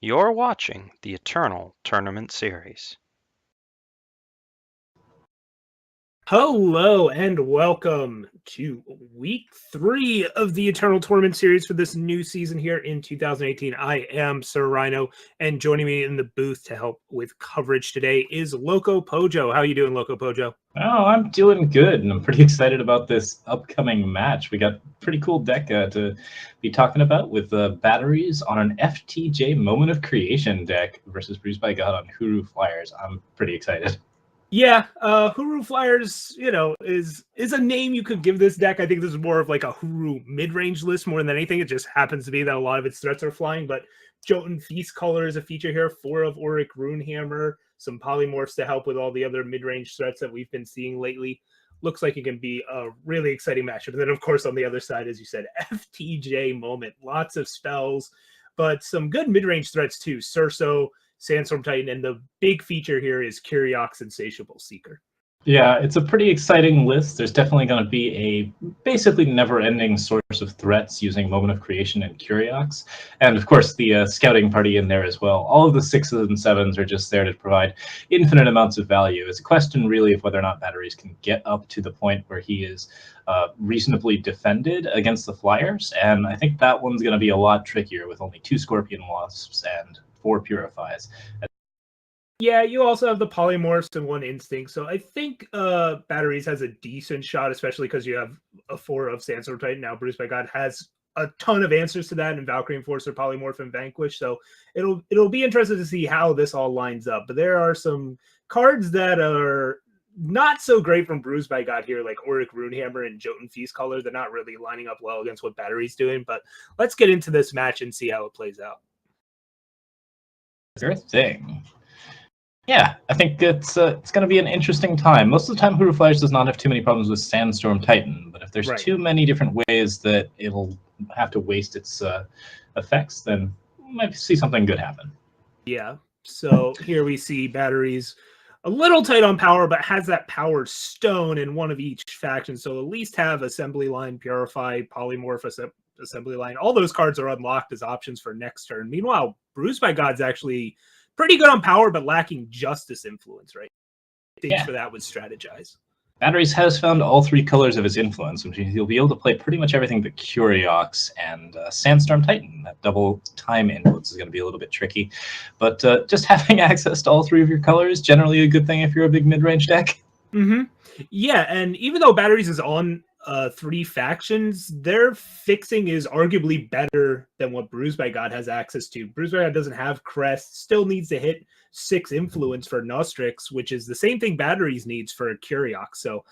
You're watching the Eternal Tournament Series. Hello and welcome to week 3 of the Eternal Tournament series for this new season here in 2018. I am Sir Rhino, and joining me in the booth to help with coverage today is LocoPojo. How you doing, LocoPojo? Oh, I'm doing good, and I'm pretty excited about this upcoming match. We got a pretty cool deck to be talking about with Batteriez on an FTJ Moment of Creation deck versus BrusedByGod on Huru Flyers. I'm pretty excited. Yeah, Huru Flyers, is a name you could give this deck. I think this is more of like a Huru mid-range list more than anything. It just happens to be that a lot of its threats are flying, but Jotun Feast Color is a feature here, 4 of Auric Runehammer, some polymorphs to help with all the other mid-range threats that we've been seeing lately. Looks like it can be a really exciting matchup. And then, of course, on the other side, as you said, FTJ Moment. Lots of spells, but some good mid-range threats too. Surso, Sandstorm Titan, and the big feature here is Curiox Insatiable Seeker. Yeah, it's a pretty exciting list. There's definitely going to be a basically never-ending source of threats using Moment of Creation and Curiox. And, of course, the Scouting Party in there as well. All of the 6s and 7s are just there to provide infinite amounts of value. It's a question, really, of whether or not Batteriez can get up to the point where he is reasonably defended against the Flyers. And I think that one's going to be a lot trickier with only 2 Scorpion Wasps and 4 Purifies. Yeah, you also have the polymorphs and 1 instinct. So I think Batteriez has a decent shot, especially because you have a 4 of Sandstorm Titan. Now BrusedByGod has a ton of answers to that, and Valkyrie Enforcer, Polymorph, and Vanquish. So it'll be interesting to see how this all lines up. But there are some cards that are not so great from BrusedByGod here, like Auric Runehammer and Jotun Feast Color. They're not really lining up well against what Batteriez doing. But let's get into this match and see how it plays out. Sure thing. Yeah, I think it's going to be an interesting time. Most of the time, Huru Flyers does not have too many problems with Sandstorm Titan, but if there's too many different ways that it'll have to waste its effects, then we might see something good happen. Yeah, so here we see Batteriez a little tight on power, but has that power stone in one of each faction, so at least have Assembly Line, Purify, Polymorph, Assembly Line. All those cards are unlocked as options for next turn. Meanwhile, BrusedByGod's actually pretty good on power, but lacking Justice Influence, right? For that would strategize. Batteriez has found all 3 colors of his influence, which means he'll be able to play pretty much everything but Curiox and Sandstorm Titan. That double time influence is going to be a little bit tricky. But just having access to all 3 of your colors is generally a good thing if you're a big mid-range deck. Mm-hmm. Yeah, and even though Batteriez is on 3 factions, their fixing is arguably better than what BrusedByGod has access to. BrusedByGod doesn't have Crest, still needs to hit 6 influence for Nostrix, which is the same thing Batteriez needs for Curiox. So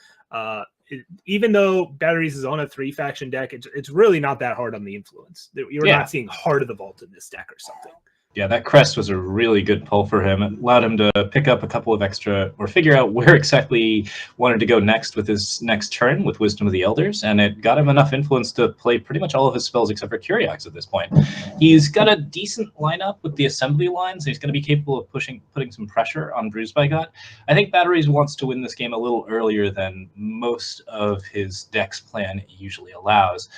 even though Batteriez is on a 3 faction deck, it's really not that hard on the influence. You're not seeing Heart of the Vault in this deck or something. Yeah, that Crest was a really good pull for him. It allowed him to pick up a couple of extra, or figure out where exactly he wanted to go next with his next turn with Wisdom of the Elders, and it got him enough influence to play pretty much all of his spells except for Curiox at this point. He's got a decent lineup with the assembly lines, and he's going to be capable of putting some pressure on BrusedByGod. I think Batteriez wants to win this game a little earlier than most of his deck's plan usually allows,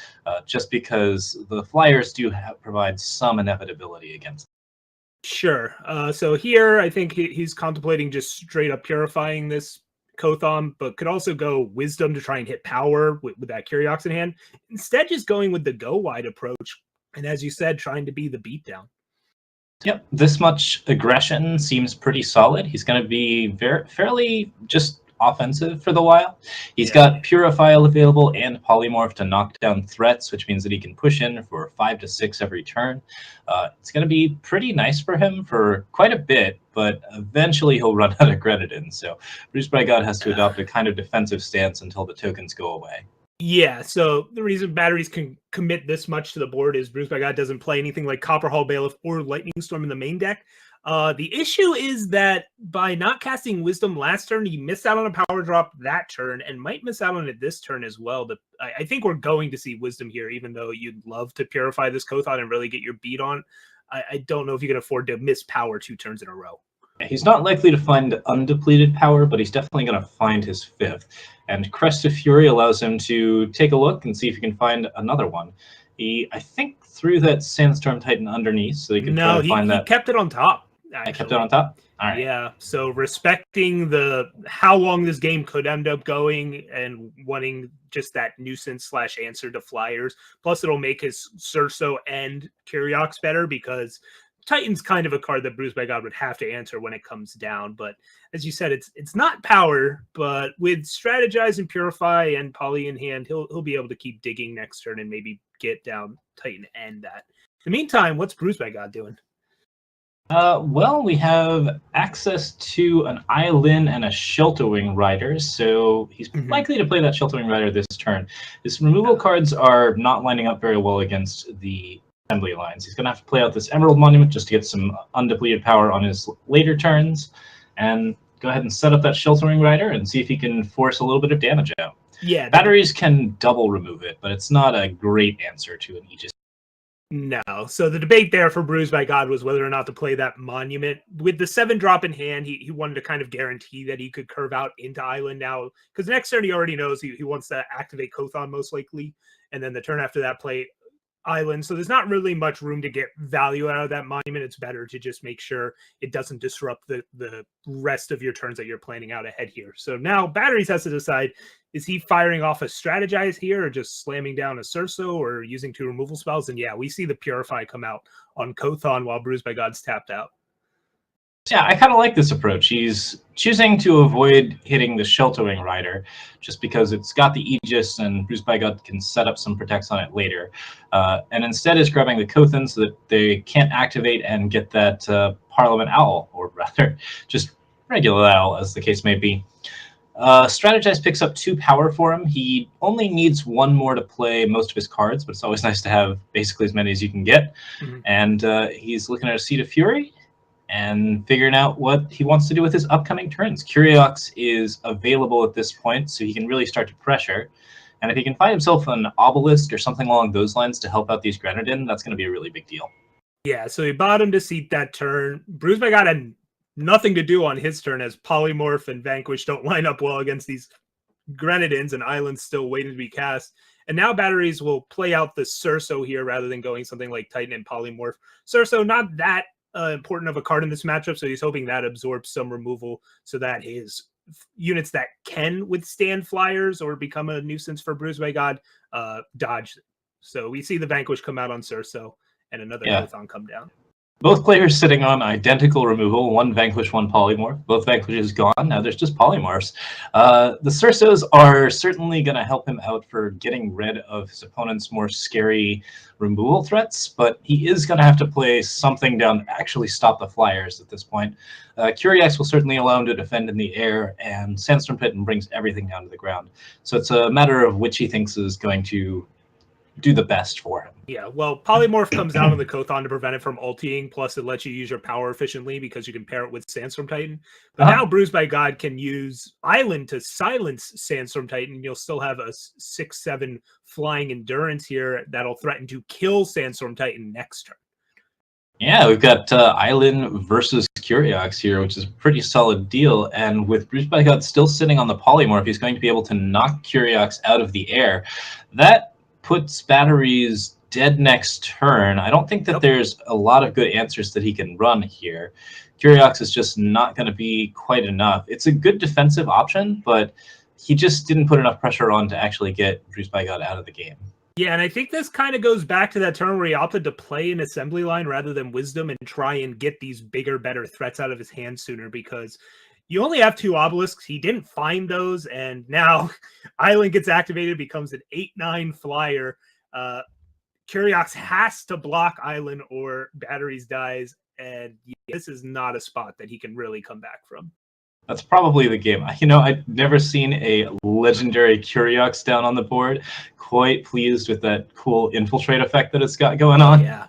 just because the Flyers do provide some inevitability against them. Sure. So here, I think he's contemplating just straight up purifying this Kothon, but could also go Wisdom to try and hit power with that Curiox in hand. Instead, just going with the go wide approach. And as you said, trying to be the beatdown. Yep, this much aggression seems pretty solid. He's going to be fairly just offensive for the while. He's got Purify available and Polymorph to knock down threats, which means that he can push in for 5 to 6 every turn. It's going to be pretty nice for him for quite a bit, but eventually he'll run out of Grenadin. So BrusedByGod has to adopt a kind of defensive stance until the tokens go away. Yeah, so the reason Batteriez can commit this much to the board is BrusedByGod doesn't play anything like Copperhall Bailiff or Lightning Storm in the main deck. The issue is that by not casting Wisdom last turn, he missed out on a power drop that turn and might miss out on it this turn as well. I think we're going to see Wisdom here, even though you'd love to purify this Kothon and really get your beat on. I don't know if you can afford to miss power 2 turns in a row. He's not likely to find undepleted power, but he's definitely going to find his 5th. And Crest of Fury allows him to take a look and see if he can find another one. I think, threw that Sandstorm Titan underneath so they could try to find he that. kept it on top. I kept it on top? All right. Yeah, so respecting how long this game could end up going and wanting just that nuisance / answer to flyers. Plus, it'll make his Cerso and Curiox better because Titan's kind of a card that BrusedByGod would have to answer when it comes down. But as you said, it's not power, but with Strategize and Purify and Poly in hand, he'll be able to keep digging next turn and maybe get down Titan and that. In the meantime, what's BrusedByGod doing? Well, we have access to an Eilin and a Shelterwing Rider, so he's likely to play that Shelterwing Rider this turn. His removal cards are not lining up very well against the assembly lines. He's going to have to play out this Emerald Monument just to get some undepleted power on his later turns, and go ahead and set up that Shelterwing Rider and see if he can force a little bit of damage out. Yeah, Batteries can double remove it, but it's not a great answer to an Aegis. No. So the debate there for BrusedByGod was whether or not to play that Monument. With the 7-drop in hand, he wanted to kind of guarantee that he could curve out into Island now. Because next turn he already knows he wants to activate Kothon most likely. And then the turn after that play Island. So there's not really much room to get value out of that Monument. It's better to just make sure it doesn't disrupt the rest of your turns that you're planning out ahead here. So now Batteries has to decide, is he firing off a Strategize here or just slamming down a Cerso or using 2 removal spells? And yeah, we see the Purify come out on Kothon while BrusedByGod's tapped out. Yeah, I kind of like this approach. He's choosing to avoid hitting the Shelterwing Rider just because it's got the Aegis and BrusedByGod can set up some protects on it later. And instead is grabbing the Kothon so that they can't activate and get that Parliament Owl, or rather, just regular Owl, as the case may be. Strategize picks up 2 power for him. He only needs 1 more to play most of his cards, but it's always nice to have basically as many as you can get. And he's looking at a Seat of Fury and figuring out what he wants to do with his upcoming turns. Curiox is available at this point, so he can really start to pressure. And if he can find himself an Obelisk or something along those lines to help out these Grenadin, that's going to be a really big deal. Yeah, so he bottomed to seat that turn. BrusedByGod had nothing to do on his turn as Polymorph and Vanquish don't line up well against these Grenadins, and Island's still waiting to be cast. And now Batteries will play out the Cerso here rather than going something like Titan and Polymorph. Cerso, not that important of a card in this matchup, so he's hoping that absorbs some removal so that his units that can withstand flyers or become a nuisance for BrusedByGod dodge. So we see the Vanquish come out on Cerso and another Kothon come down. Both players sitting on identical removal, 1 Vanquish, 1 Polymorph. Both Vanquishes gone, now there's just Polymorphs. The Cersos are certainly going to help him out for getting rid of his opponent's more scary removal threats, but he is going to have to play something down to actually stop the flyers at this point. Curiox will certainly allow him to defend in the air, and Sandstorm Titan brings everything down to the ground. So it's a matter of which he thinks is going to do the best for him. Yeah, well, Polymorph comes down on the Kothon to prevent it from ulting, plus it lets you use your power efficiently because you can pair it with Sandstorm Titan. But now BrusedByGod can use Island to silence Sandstorm Titan. You'll still have a 6/7 flying endurance here that'll threaten to kill Sandstorm Titan next turn. Yeah, we've got Island versus Curiox here, which is a pretty solid deal. And with BrusedByGod still sitting on the Polymorph, he's going to be able to knock Curiox out of the air. That puts Batteries dead next turn. I don't think that there's a lot of good answers that he can run here. Curiox is just not going to be quite enough. It's a good defensive option, but he just didn't put enough pressure on to actually get BrusedByGod out of the game. Yeah, and I think this kind of goes back to that turn where he opted to play an assembly line rather than Wisdom and try and get these bigger, better threats out of his hand sooner, because you only have 2 obelisks. He didn't find those, and now Island gets activated, becomes an 8/9 flyer. Curiox has to block Island or Batteries dies, and this is not a spot that he can really come back from. That's probably the game. You know, I've never seen a legendary Curiox down on the board. Quite pleased with that cool infiltrate effect that it's got going on. Yeah.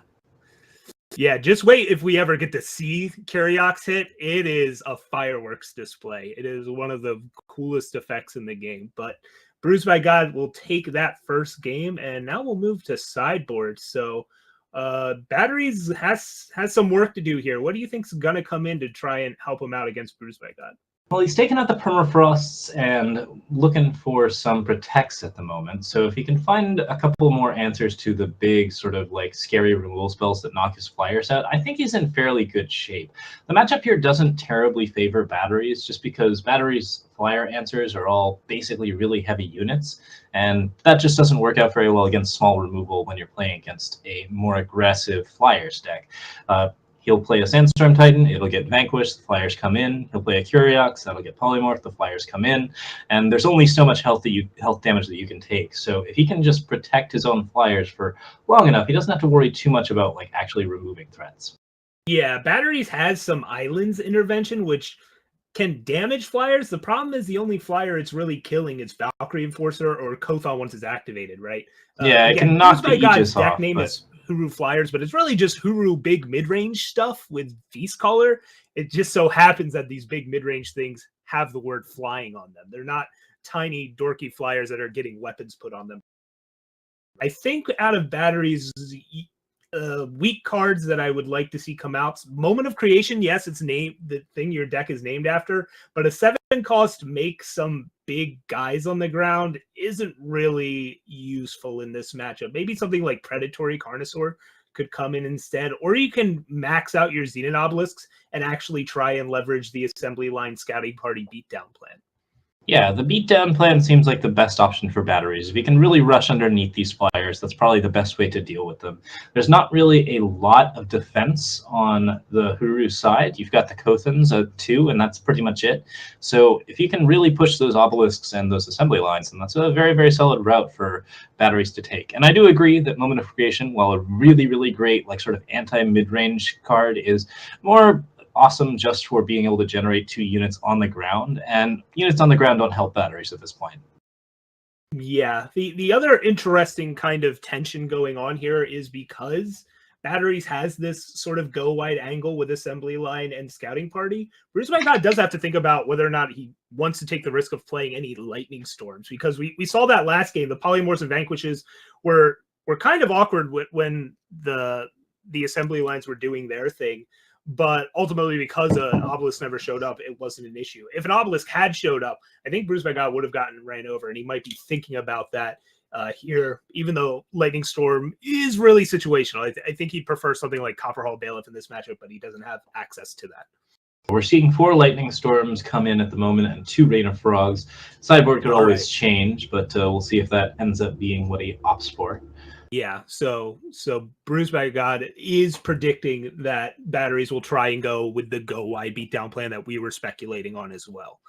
Yeah, just wait if we ever get to see Curiox hit. It is a fireworks display. It is one of the coolest effects in the game. But BrusedByGod will take that first game, and now we'll move to sideboard. So Batteries has some work to do here. What do you think's going to come in to try and help him out against BrusedByGod? Well, he's taking out the permafrosts and looking for some protects at the moment. So if he can find a couple more answers to the big sort of like scary removal spells that knock his flyers out, I think he's in fairly good shape. The matchup here doesn't terribly favor Batteries, just because Batteries' flyer answers are all basically really heavy units, and that just doesn't work out very well against small removal when you're playing against a more aggressive flyers deck. He'll play a Sandstorm Titan, it'll get vanquished, the flyers come in. He'll play a Curiox, that'll get polymorphed, the flyers come in. And there's only so much health damage that you can take. So if he can just protect his own flyers for long enough, he doesn't have to worry too much about like actually removing threats. Yeah, Batteries has some Islands intervention, which can damage flyers. The problem is the only flyer it's really killing is Valkyrie Enforcer or Kothon once it's activated, right? Yeah, it can knock the Aegis deck off. name is Huru Flyers, but it's really just Huru big mid-range stuff with Feast Caller. It just so happens that these big mid-range things have the word flying on them. They're not tiny dorky flyers that are getting weapons put on them. I think out of Batteries, weak cards that I would like to see come out. Moment of Creation, yes, it's named the thing your deck is named after, but a 7 cost make some big guys on the ground isn't really useful in this matchup. Maybe something like Predatory Carnosaur could come in instead, or you can max out your Xenon Obelisks and actually try and leverage the assembly line scouting party beatdown plan. Yeah, the beatdown plan seems like the best option for Batteries. If you can really rush underneath these flyers, that's probably the best way to deal with them. There's not really a lot of defense on the Huru side. You've got the Kothans at 2, and that's pretty much it. So if you can really push those obelisks and those assembly lines, then that's a very, very solid route for Batteries to take. And I do agree that Moment of Creation, while a really, really great like sort of anti-mid-range card, is more awesome just for being able to generate 2 units on the ground, and units on the ground don't help Batteries at this point. Yeah, the other interesting kind of tension going on here is because Batteries has this sort of go wide angle with assembly line and scouting party. BrusedByGod does have to think about whether or not he wants to take the risk of playing any lightning storms, because we saw that last game. The polymorphs and vanquishes were kind of awkward when the assembly lines were doing their thing. But ultimately, because an obelisk never showed up, it wasn't an issue. If an obelisk had showed up, I think BrusedByGod would have gotten ran over, and he might be thinking about that here, even though Lightning Storm is really situational. I think he'd prefer something like Copperhall Bailiff in this matchup, but he doesn't have access to that. We're seeing 4 Lightning Storms come in at the moment and 2 Rain of Frogs. Sideboard could always change, but we'll see if that ends up being what he opts for. Yeah, so BrusedByGod is predicting that Batteries will try and go with the go wide beatdown plan that we were speculating on as well.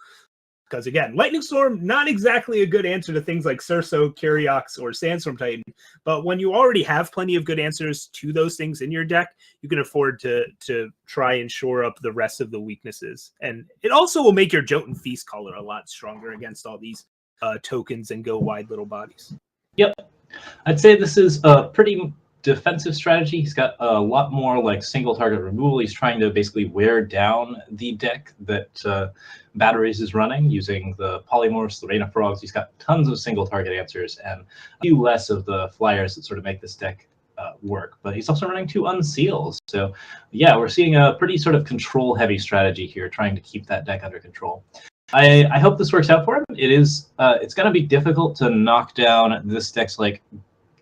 Because again, Lightning Storm, not exactly a good answer to things like Cerso, Curiox, or Sandstorm Titan. But when you already have plenty of good answers to those things in your deck, you can afford to try and shore up the rest of the weaknesses. And it also will make your Jotun Feast Caller a lot stronger against all these tokens and go wide little bodies. Yep. I'd say this is a pretty defensive strategy. He's got a lot more like single target removal. He's trying to basically wear down the deck that Batteries is running using the polymorphs, the Rain of Frogs. He's got tons of single target answers and a few less of the flyers that sort of make this deck work. But he's also running 2 unseals. So yeah, we're seeing a pretty sort of control heavy strategy here, trying to keep that deck under control. I hope this works out for him. It's going to be difficult to knock down this deck's like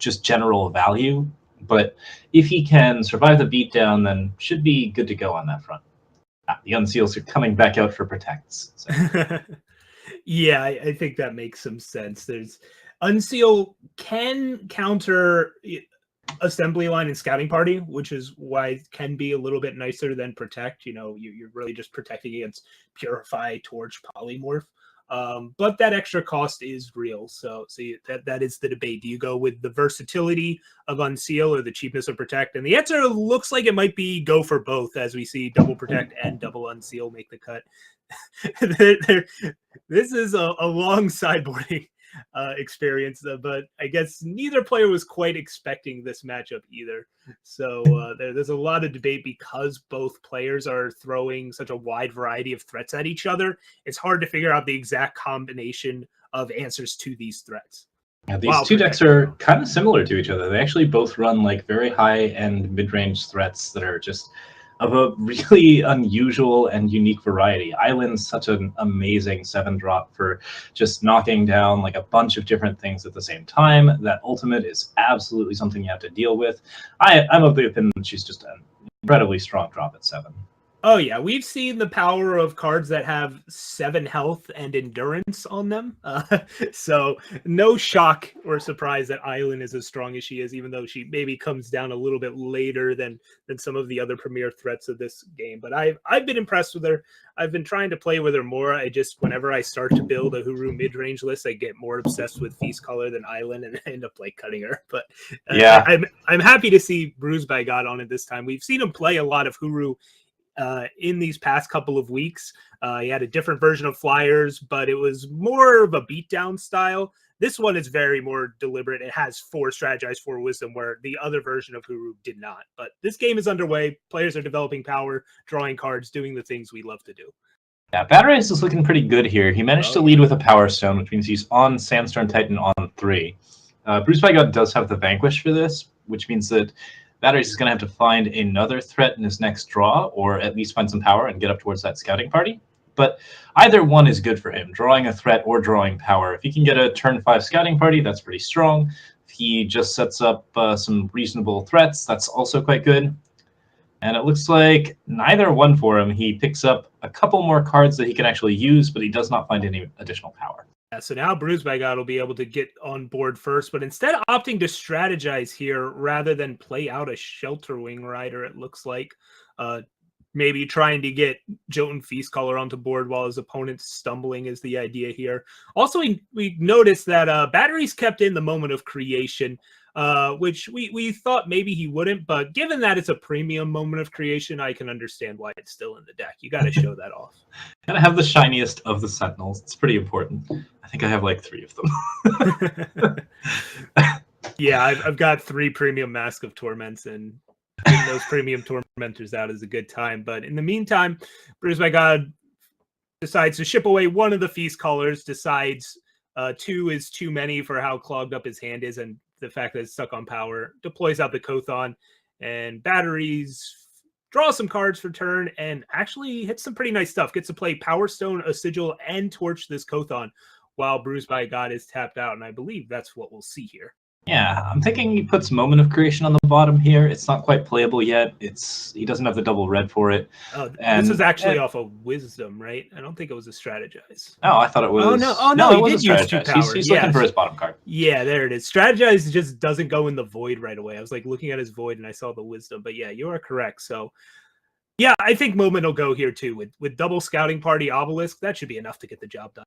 just general value, but if he can survive the beatdown, then should be good to go on that front. The unseals are coming back out for protects. So. Yeah, I think that makes some sense. There's unseal can counter assembly line and scouting party, which is why it can be a little bit nicer than protect. You know, you're really just protecting against purify, torch, polymorph. But that extra cost is real. So that is the debate. Do you go with the versatility of unseal or the cheapness of protect? And the answer looks like it might be go for both, as we see double protect and double unseal make the cut. This is a long sideboarding experience, but I guess neither player was quite expecting this matchup either. So there's a lot of debate because both players are throwing such a wide variety of threats at each other. It's hard to figure out the exact combination of answers to these threats. Yeah, these two decks are kind of similar to each other. They actually both run like very high-end mid-range threats that are just of a really unusual and unique variety. Island's such an amazing 7-drop for just knocking down like a bunch of different things at the same time. That ultimate is absolutely something you have to deal with. I'm of the opinion that she's just an incredibly strong drop at 7. Oh yeah, we've seen the power of cards that have 7 health and endurance on them. So no shock or surprise that Island is as strong as she is, even though she maybe comes down a little bit later than some of the other premier threats of this game. But I've been impressed with her. I've been trying to play with her more. I just, whenever I start to build a Huru mid-range list, I get more obsessed with Feast Color than Island, and I end up like cutting her. But Yeah. I'm happy to see BrusedByGod on it this time. We've seen him play a lot of Huru in these past couple of weeks. He had a different version of Flyers, but it was more of a beatdown style. This one is very more deliberate. It has 4 strategize, 4 wisdom, where the other version of Huru did not. But this game is underway. Players are developing power, drawing cards, doing the things we love to do. Yeah, Batteriez is looking pretty good here. He managed to lead with a Power Stone, which means he's on Sandstorm Titan on 3. BrusedByGod does have the Vanquish for this, which means that Batteriez is going to have to find another threat in his next draw, or at least find some power and get up towards that scouting party. But either one is good for him, drawing a threat or drawing power. If he can get a turn 5 scouting party, that's pretty strong. If he just sets up some reasonable threats, that's also quite good. And it looks like neither one for him. He picks up a couple more cards that he can actually use, but he does not find any additional power. Yeah, so now BrusedByGod will be able to get on board first, but instead of opting to strategize here rather than play out a Shelter Wing Rider, it looks like maybe trying to get Jotun Feast Color onto board while his opponent's stumbling is the idea here. Also, we noticed that Batteriez kept in the Moment of Creation, which we thought maybe he wouldn't, but given that it's a premium Moment of Creation, I can understand why it's still in the deck. You got to show that off. Gotta have the shiniest of the Sentinels. It's pretty important. I think I have like 3 of them. Yeah, I've got 3 premium Mask of Torments, and getting those premium Tormentors out is a good time. But in the meantime, BrusedByGod decides to ship away one of the Feast Colors, decides 2 is too many for how clogged up his hand is and the fact that it's stuck on power, deploys out the Kothon, and Batteriez draws some cards for turn and actually hits some pretty nice stuff. Gets to play Power Stone, a Sigil, and torch this Kothon while BrusedByGod is tapped out, and I believe that's what we'll see here. Yeah, I'm thinking he puts Moment of Creation on the bottom here. It's not quite playable yet. He doesn't have the double red for it. Oh, this is actually off of Wisdom, right? I don't think it was a strategize. Oh, I thought it was. Oh no, he did use 2 power. He's looking for his bottom card. Yeah, there it is. Strategize just doesn't go in the void right away. I was like looking at his void and I saw the Wisdom, but yeah, you are correct. So yeah, I think Moment will go here too with double Scouting Party Obelisk. That should be enough to get the job done.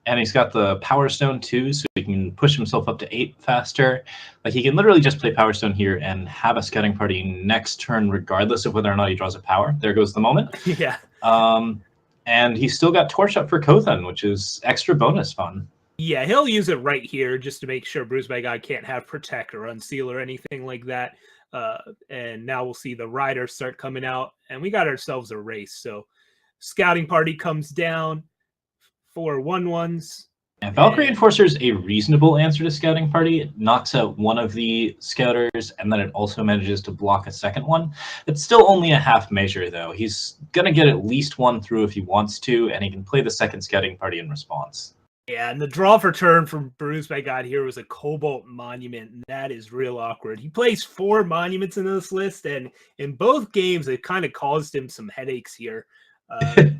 And he's got the Power Stone too, so he can push himself up to 8 faster. Like, he can literally just play Power Stone here and have a Scouting Party next turn, regardless of whether or not he draws a power. There goes the Moment. Yeah. And he's still got Torch up for Kothon, which is extra bonus fun. Yeah, he'll use it right here just to make sure BrusedByGod can't have Protect or Unseal or anything like that. And now we'll see the Riders start coming out, and we got ourselves a race. So Scouting Party comes down. 4 1/1s. And Valkyrie Enforcer is a reasonable answer to Scouting Party. It knocks out one of the Scouters, and then it also manages to block a second one. It's still only a half measure, though. He's going to get at least 1 through if he wants to, and he can play the second Scouting Party in response. Yeah, and the draw for turn from BrusedByGod here was a Cobalt Monument, and that is real awkward. He plays 4 monuments in this list, and in both games, it kind of caused him some headaches here.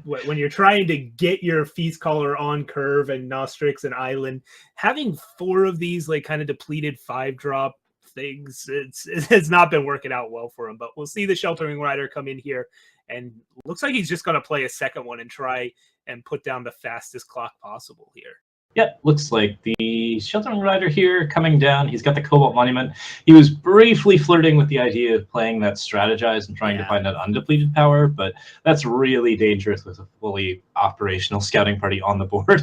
When you're trying to get your Feast Color on curve and Nostrix and Island, having 4 of these like kind of depleted 5-drop things, it's not been working out well for him. But we'll see the Sheltering Rider come in here, and looks like he's just going to play a second one and try and put down the fastest clock possible here. Yep, looks like the Sheltering Rider here coming down. He's got the Cobalt Monument. He was briefly flirting with the idea of playing that Strategize and trying to find that undepleted power, but that's really dangerous with a fully operational Scouting Party on the board.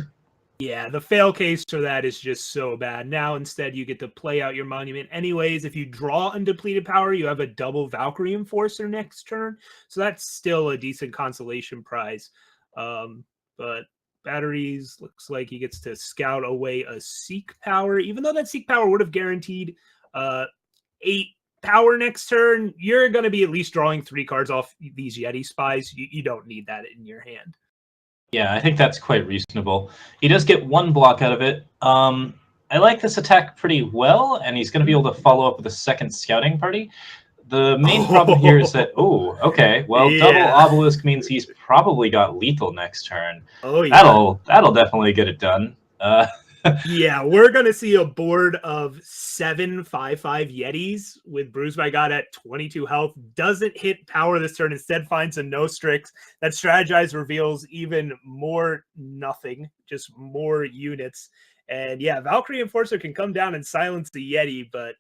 Yeah, the fail case for that is just so bad. Now instead you get to play out your Monument anyways. If you draw undepleted power, you have a double Valkyrie Enforcer next turn, so that's still a decent consolation prize. But Batteriez looks like he gets to scout away a Seek power, even though that Seek power would have guaranteed 8 power next turn, you're going to be at least drawing 3 cards off these Yeti Spies. You don't need that in your hand. Yeah, I think that's quite reasonable. He does get 1 block out of it. I like this attack pretty well, and he's going to be able to follow up with a second scouting party. The main problem here is that, oh, okay, well, double obelisk means he's probably got lethal next turn. Oh, yeah. That'll definitely get it done. Yeah, we're going to see a board of 7 5/5 Yetis with BrusedByGod at 22 health. Doesn't hit power this turn. Instead finds a Nostrix. That strategize reveals even more nothing, just more units. And yeah, Valkyrie Enforcer can come down and silence the Yeti, but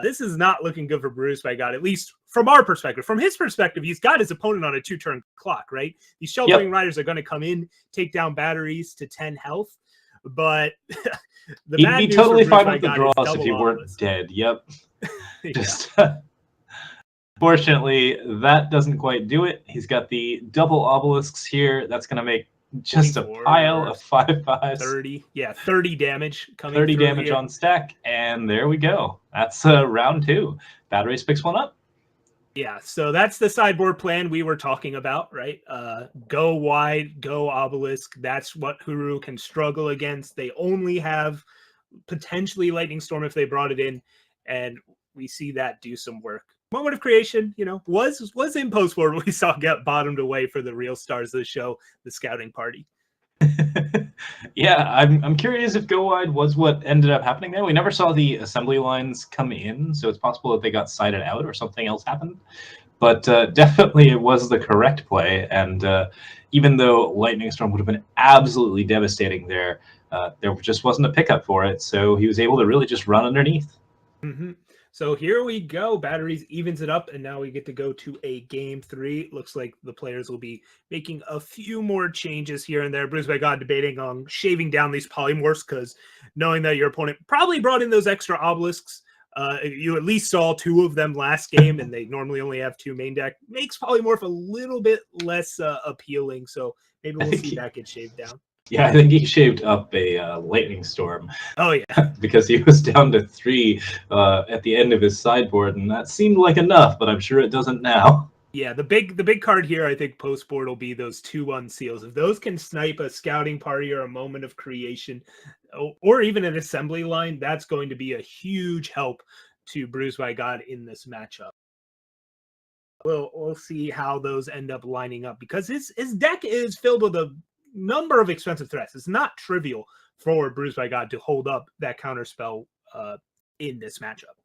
this is not looking good for BrusedByGod, at least from our perspective. From his perspective, he's got his opponent on a 2-turn clock, right? These Sheltering Riders are going to come in, take down Batteriez to 10 health. But he'd be totally fine with the draws if he weren't dead. Yep. Just fortunately, that doesn't quite do it. He's got the double obelisks here. That's going to make just a pile of 5/5s. 30, yeah, 30 damage coming. 30 damage here on stack, and there we go. That's round 2. Batteriez picks 1 up. Yeah, so that's the sideboard plan we were talking about, right? Go wide, go obelisk. That's what Huru can struggle against. They only have potentially Lightning Storm if they brought it in, and we see that do some work. Moment of Creation, was in post-board. We saw get bottomed away for the real stars of the show, the scouting party. Yeah, I'm curious if go wide was what ended up happening there. We never saw the assembly lines come in, so it's possible that they got sided out or something else happened. But definitely it was the correct play, and even though Lightning Storm would have been absolutely devastating there just wasn't a pickup for it, so he was able to really just run underneath. Mm-hmm. So here we go. Batteriez evens it up, and now we get to go to a game 3. Looks like the players will be making a few more changes here and there. BrusedByGod debating on shaving down these polymorphs because knowing that your opponent probably brought in those extra obelisks, you at least saw 2 of them last game, and they normally only have 2 main deck, makes polymorph a little bit less appealing. So maybe we'll see that get shaved down. Yeah, I think he shaved up a Lightning Storm. Oh, yeah. Because he was down to 3 at the end of his sideboard, and that seemed like enough, but I'm sure it doesn't now. Yeah, the big card here, I think, post-board will be those 2 unseals. If those can snipe a scouting party or a moment of creation, or even an assembly line, that's going to be a huge help to BrusedByGod in this matchup. We'll see how those end up lining up, because his deck is filled with a number of expensive threats. It's not trivial for BrusedByGod to hold up that counterspell in this matchup.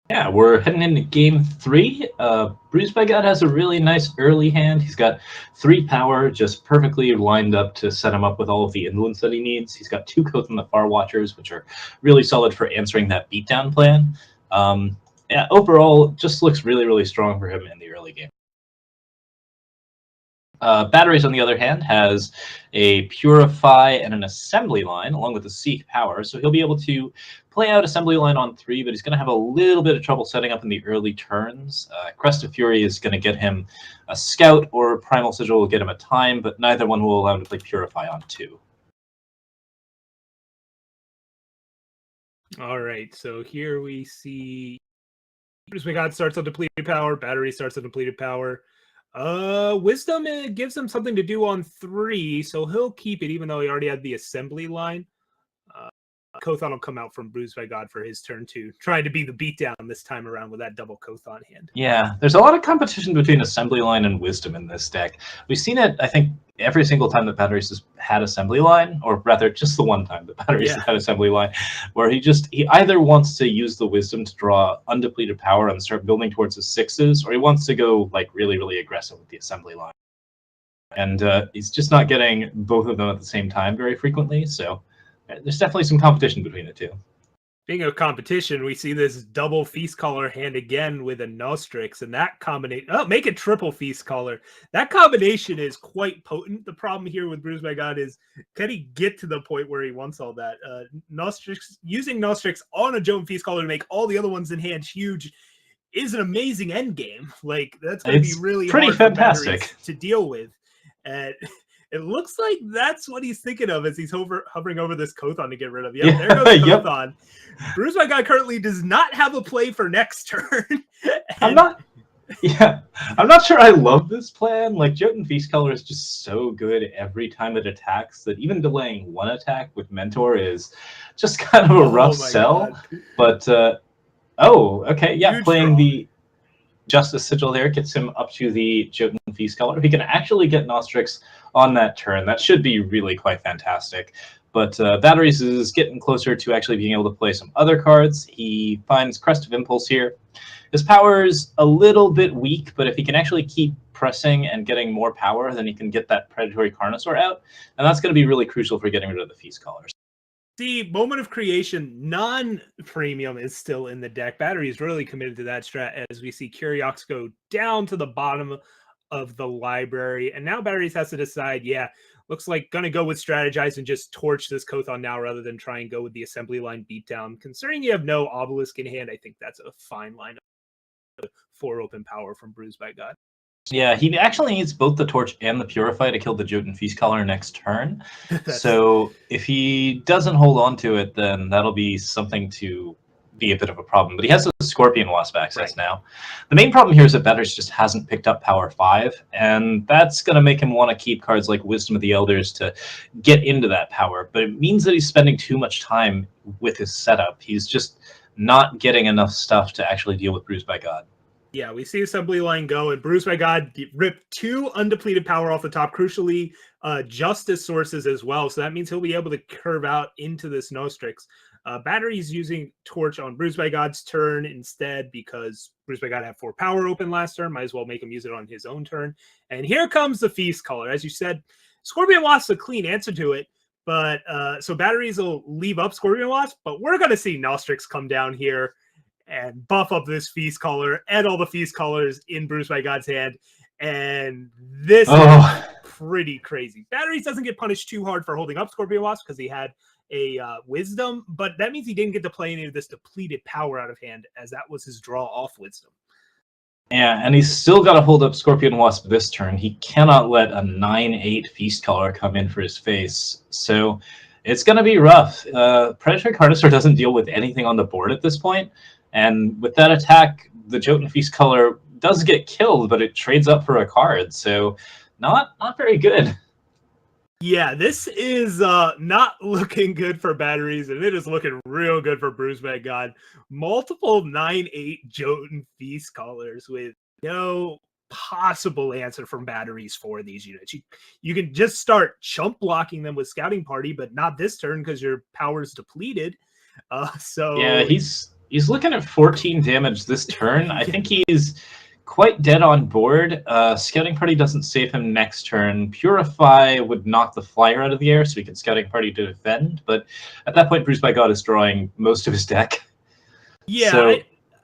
Yeah, we're heading into game 3. BrusedByGod has a really nice early hand. He's got 3 power, just perfectly lined up to set him up with all of the indolence that he needs. He's got 2 coats on the Far Watchers, which are really solid for answering that beatdown plan. Yeah, overall, just looks really, really strong for him in the early game. Batteriez, on the other hand, has a Purify and an Assembly line, along with a Seek Power, so he'll be able to play out Assembly line on 3, but he's going to have a little bit of trouble setting up in the early turns. Crest of Fury is going to get him a Scout, or Primal Sigil will get him a Time, but neither one will allow him to play Purify on 2. All right, so here we see BrusedByGod starts on depleted power, Batteriez starts on depleted power. Wisdom gives him something to do on 3, so he'll keep it even though he already had the assembly line. Kothon will come out from BrusedByGod for his turn 2, trying to be the beatdown this time around with that double Kothon hand. Yeah, there's a lot of competition between Assembly Line and Wisdom in this deck. We've seen it, I think, every single time that Batteriez has had Assembly Line, or rather, just the one time that Batteriez has had Assembly Line, where he either wants to use the Wisdom to draw undepleted power and start building towards his 6s, or he wants to go like really, really aggressive with the Assembly Line. And he's just not getting both of them at the same time very frequently, so there's definitely some competition between the 2. Being a competition, we see this double Feast Caller hand again with a Nostrix, and that combination, make it triple Feast Caller. That combination is quite potent. The problem here with BrusedByGod is, can he get to the point where he wants all that? Nostrix, using Nostrix on a Joan Feast Caller to make all the other ones in hand huge is an amazing end game. Like, that's going to be really pretty hard fantastic for Batteriez to deal with. It looks like that's what he's thinking of as he's hovering over this Kothon to get rid of. Yep, Yeah, there goes yep. Kothon. BrusedByGod currently does not have a play for next turn. I'm not sure I love this plan. Like, Jotun Feast Color is just so good every time it attacks that even delaying one attack with Mentor is just kind of a rough sell. God. But, oh, okay, yeah, Huge playing draw. the Justice Sigil there gets him up to the Jotun Feast Color. If he can actually get Nostrix on that turn, that should be really quite fantastic. But Batteriez is getting closer to actually being able to play some other cards. He finds Crest of Impulse here. His power's a little bit weak, but if he can actually keep pressing and getting more power, then he can get that Predatory Carnosaur out, and that's going to be really crucial for getting rid of the Feast Colors. The Moment of Creation non-premium is still in the deck. Batteriez really committed to that strat as we see Curiox go down to the bottom of the library. And now Batteriez has to decide, looks like going to go with Strategize and just torch this Kothon now rather than try and go with the assembly line beatdown. Considering you have no Obelisk in hand, I think that's a fine line of 4 open power from BrusedByGod. Yeah, he actually needs both the Torch and the Purify to kill the Jotun Feast Color next turn. So if he doesn't hold on to it, then that'll be something to be a bit of a problem. But he has a Scorpion Wasp access now. The main problem here is that Batteriez just hasn't picked up Power 5, and that's going to make him want to keep cards like Wisdom of the Elders to get into that power. But it means that he's spending too much time with his setup. He's just not getting enough stuff to actually deal with BrusedByGod. Yeah, we see assembly line go, and BrusedByGod ripped 2 undepleted power off the top. Crucially, justice sources as well. So that means he'll be able to curve out into this Nostrix. Batteriez using Torch on BrusedByGod's turn instead because BrusedByGod had 4 power open last turn. Might as well make him use it on his own turn. And here comes the Feast Color. As you said, Scorpion Wasp's a clean answer to it. But so Batteriez will leave up Scorpion Wasp, but we're going to see Nostrix come down here and buff up this Feast Color and all the Feast Colors in BrusedByGod's hand. And this is pretty crazy. Batteriez doesn't get punished too hard for holding up Scorpion Wasp because he had a Wisdom, but that means he didn't get to play any of this depleted power out of hand, as that was his draw off Wisdom. Yeah, and he's still got to hold up Scorpion Wasp this turn. He cannot let a 9/8 Feast Color come in for his face. So it's going to be rough. Predatory Carnosaur doesn't deal with anything on the board at this point. And with that attack, the Jotun Feast Color does get killed, but it trades up for a card. So not very good. Yeah, this is not looking good for Batteriez, and it is looking real good for BrusedByGod. Multiple 9/8 Jotun Feast Colors with no possible answer from Batteriez for these units. You can just start chump blocking them with Scouting Party, but not this turn because your power's depleted. So yeah, he's looking at 14 damage this turn. I think he's quite dead on board. Scouting Party doesn't save him next turn. Purify would knock the flyer out of the air, so he can Scouting Party to defend. But at that point, BrusedByGod is drawing most of his deck. Yeah, so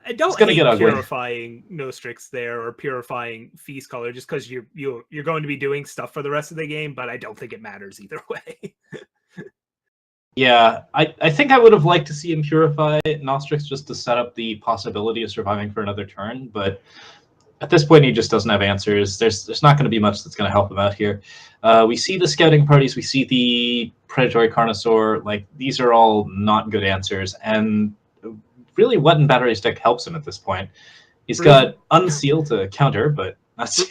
I don't hate purifying Nostrix there or purifying Feast Color just because you're going to be doing stuff for the rest of the game, but I don't think it matters either way. Yeah, I think I would have liked to see him purify Nostrix just to set up the possibility of surviving for another turn, but at this point he just doesn't have answers. There's not going to be much that's going to help him out here. We see the Scouting Parties, we see the Predatory Carnosaur, like these are all not good answers, and really what in Batteriez deck helps him at this point? He's got Unseal to counter, but that's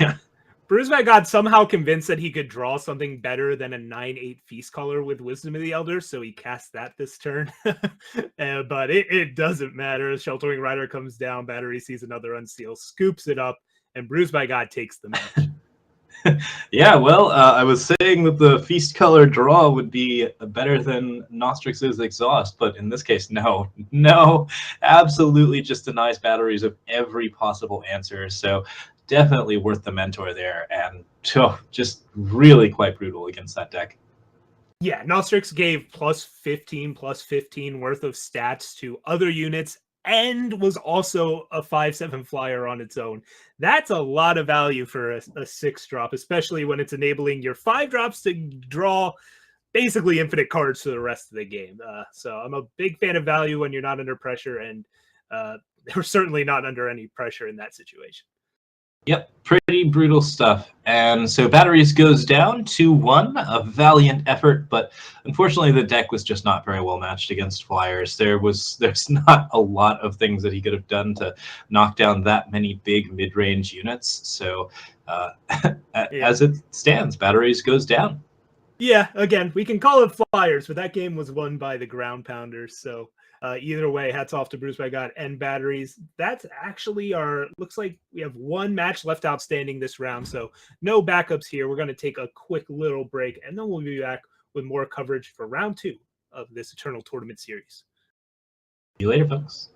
BrusedByGod somehow convinced that he could draw something better than a 9/8 Feast Color with Wisdom of the Elders, so he cast that this turn. But it doesn't matter. Sheltering Rider comes down, Batteriez sees another Unseal, scoops it up, and BrusedByGod takes the match. Yeah, well, I was saying that the Feast Color draw would be better than Nostrix's Exhaust, but in this case, no, absolutely just denies Batteriez of every possible answer. So definitely worth the Mentor there, and just really quite brutal against that deck. Yeah, Nostrix gave +15/+15 worth of stats to other units and was also a 5/7 flyer on its own. That's a lot of value for a 6-drop, especially when it's enabling your 5-drops to draw basically infinite cards for the rest of the game. So I'm a big fan of value when you're not under pressure, and they were certainly not under any pressure in that situation. Yep, pretty brutal stuff. And so Batteriez goes down 2-1, a valiant effort, but unfortunately the deck was just not very well matched against Flyers. There's not a lot of things that he could have done to knock down that many big mid-range units. So as it stands, Batteriez goes down. Yeah, again, we can call it Flyers, but that game was won by the Ground Pounders. So either way, hats off to BrusedByGod and Batteriez. That's actually looks like we have one match left outstanding this round. So no backups here. We're going to take a quick little break, and then we'll be back with more coverage for round 2 of this Eternal Tournament Series. See you later, folks.